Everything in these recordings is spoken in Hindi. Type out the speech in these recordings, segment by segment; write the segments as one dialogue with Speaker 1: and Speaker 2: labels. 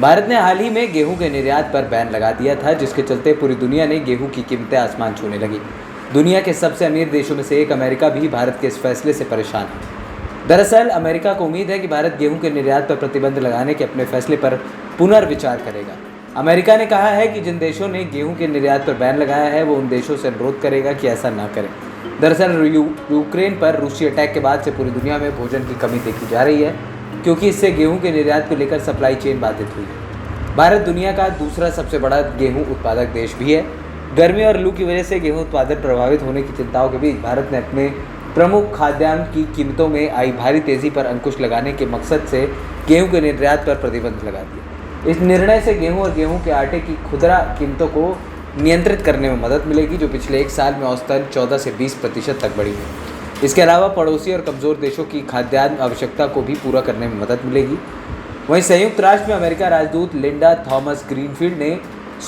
Speaker 1: भारत ने हाल ही में गेहूं के निर्यात पर बैन लगा दिया था, जिसके चलते पूरी दुनिया ने गेहूं की कीमतें आसमान छूने लगी। दुनिया के सबसे अमीर देशों में से एक अमेरिका भी भारत के इस फैसले से परेशान है। दरअसल अमेरिका को उम्मीद है कि भारत गेहूं के निर्यात पर प्रतिबंध लगाने के अपने फैसले पर पुनर्विचार करेगा। अमेरिका ने कहा है कि जिन देशों ने गेहूं के निर्यात पर बैन लगाया है वो उन देशों से अनुरोध करेगा कि ऐसा न करें। दरअसल यूक्रेन पर रूसी अटैक के बाद से पूरी दुनिया में भोजन की कमी देखी जा रही है, क्योंकि इससे गेहूं के निर्यात को लेकर सप्लाई चेन बाधित हुई है। भारत दुनिया का दूसरा सबसे बड़ा गेहूं उत्पादक देश भी है। गर्मी और लू की वजह से गेहूं उत्पादन प्रभावित होने की चिंताओं के बीच भारत ने अपने प्रमुख खाद्यान्न की कीमतों में आई भारी तेज़ी पर अंकुश लगाने के मकसद से गेहूं के निर्यात पर प्रतिबंध लगा दिया। इस निर्णय से गेहूं और गेहूं के आटे की खुदरा कीमतों को नियंत्रित करने में मदद मिलेगी, जो पिछले एक साल में औसतन 14 से 20% तक बढ़ी है। इसके अलावा पड़ोसी और कमज़ोर देशों की खाद्यान्न आवश्यकता को भी पूरा करने में मदद मिलेगी। वहीं संयुक्त राष्ट्र में अमेरिका राजदूत लिंडा थॉमस ग्रीनफील्ड ने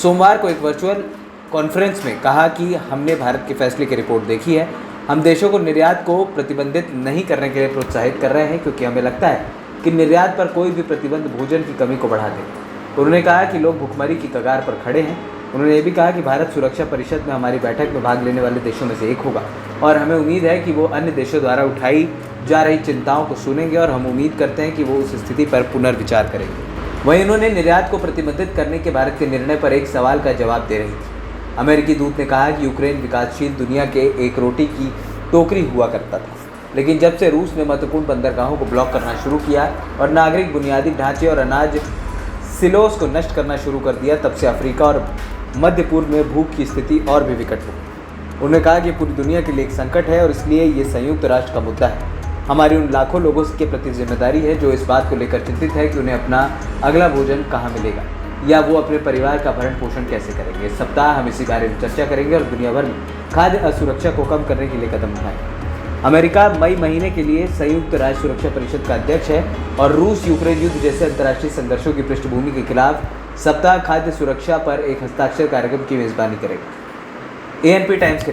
Speaker 1: सोमवार को एक वर्चुअल कॉन्फ्रेंस में कहा कि हमने भारत के फैसले की रिपोर्ट देखी है। हम देशों को निर्यात को प्रतिबंधित नहीं करने के लिए प्रोत्साहित कर रहे हैं, क्योंकि हमें लगता है कि निर्यात पर कोई भी प्रतिबंध भोजन की कमी को बढ़ा देगा। उन्होंने कहा कि लोग भुखमरी की कगार पर खड़े हैं। उन्होंने ये भी कहा कि भारत सुरक्षा परिषद में हमारी बैठक में भाग लेने वाले देशों में से एक होगा और हमें उम्मीद है कि वो अन्य देशों द्वारा उठाई जा रही चिंताओं को सुनेंगे और हम उम्मीद करते हैं कि वो उस स्थिति पर पुनर्विचार करेंगे। वहीं उन्होंने निर्यात को प्रतिबंधित करने के भारत के निर्णय पर एक सवाल का जवाब दे रही थी। अमेरिकी दूत ने कहा कि यूक्रेन विकासशील दुनिया के एक रोटी की टोकरी हुआ करता था, लेकिन जब से रूस ने महत्वपूर्ण बंदरगाहों को ब्लॉक करना शुरू किया और नागरिक बुनियादी ढांचे और अनाज सिलोस को नष्ट करना शुरू कर दिया, तब से अफ्रीका और मध्य पूर्व में भूख की स्थिति और भी विकट हो गई। उन्होंने कहा कि पूरी दुनिया के लिए एक संकट है और इसलिए ये संयुक्त राष्ट्र का मुद्दा है। हमारी उन लाखों लोगों के प्रति जिम्मेदारी है जो इस बात को लेकर चिंतित है कि उन्हें अपना अगला भोजन कहाँ मिलेगा या वो अपने परिवार का भरण पोषण कैसे करेंगे। इस सप्ताह हम इसी बारे में चर्चा करेंगे और दुनिया भर में खाद्य असुरक्षा को कम करने के लिए कदम उठाएंगे। अमेरिका मई महीने के लिए संयुक्त राष्ट्र सुरक्षा परिषद का अध्यक्ष है और रूस यूक्रेन युद्ध जैसे अंतर्राष्ट्रीय संघर्षों की पृष्ठभूमि के खिलाफ सप्ताह खाद्य सुरक्षा पर एक हस्ताक्षर कार्यक्रम की मेजबानी करेगा। ANP टाइम्स के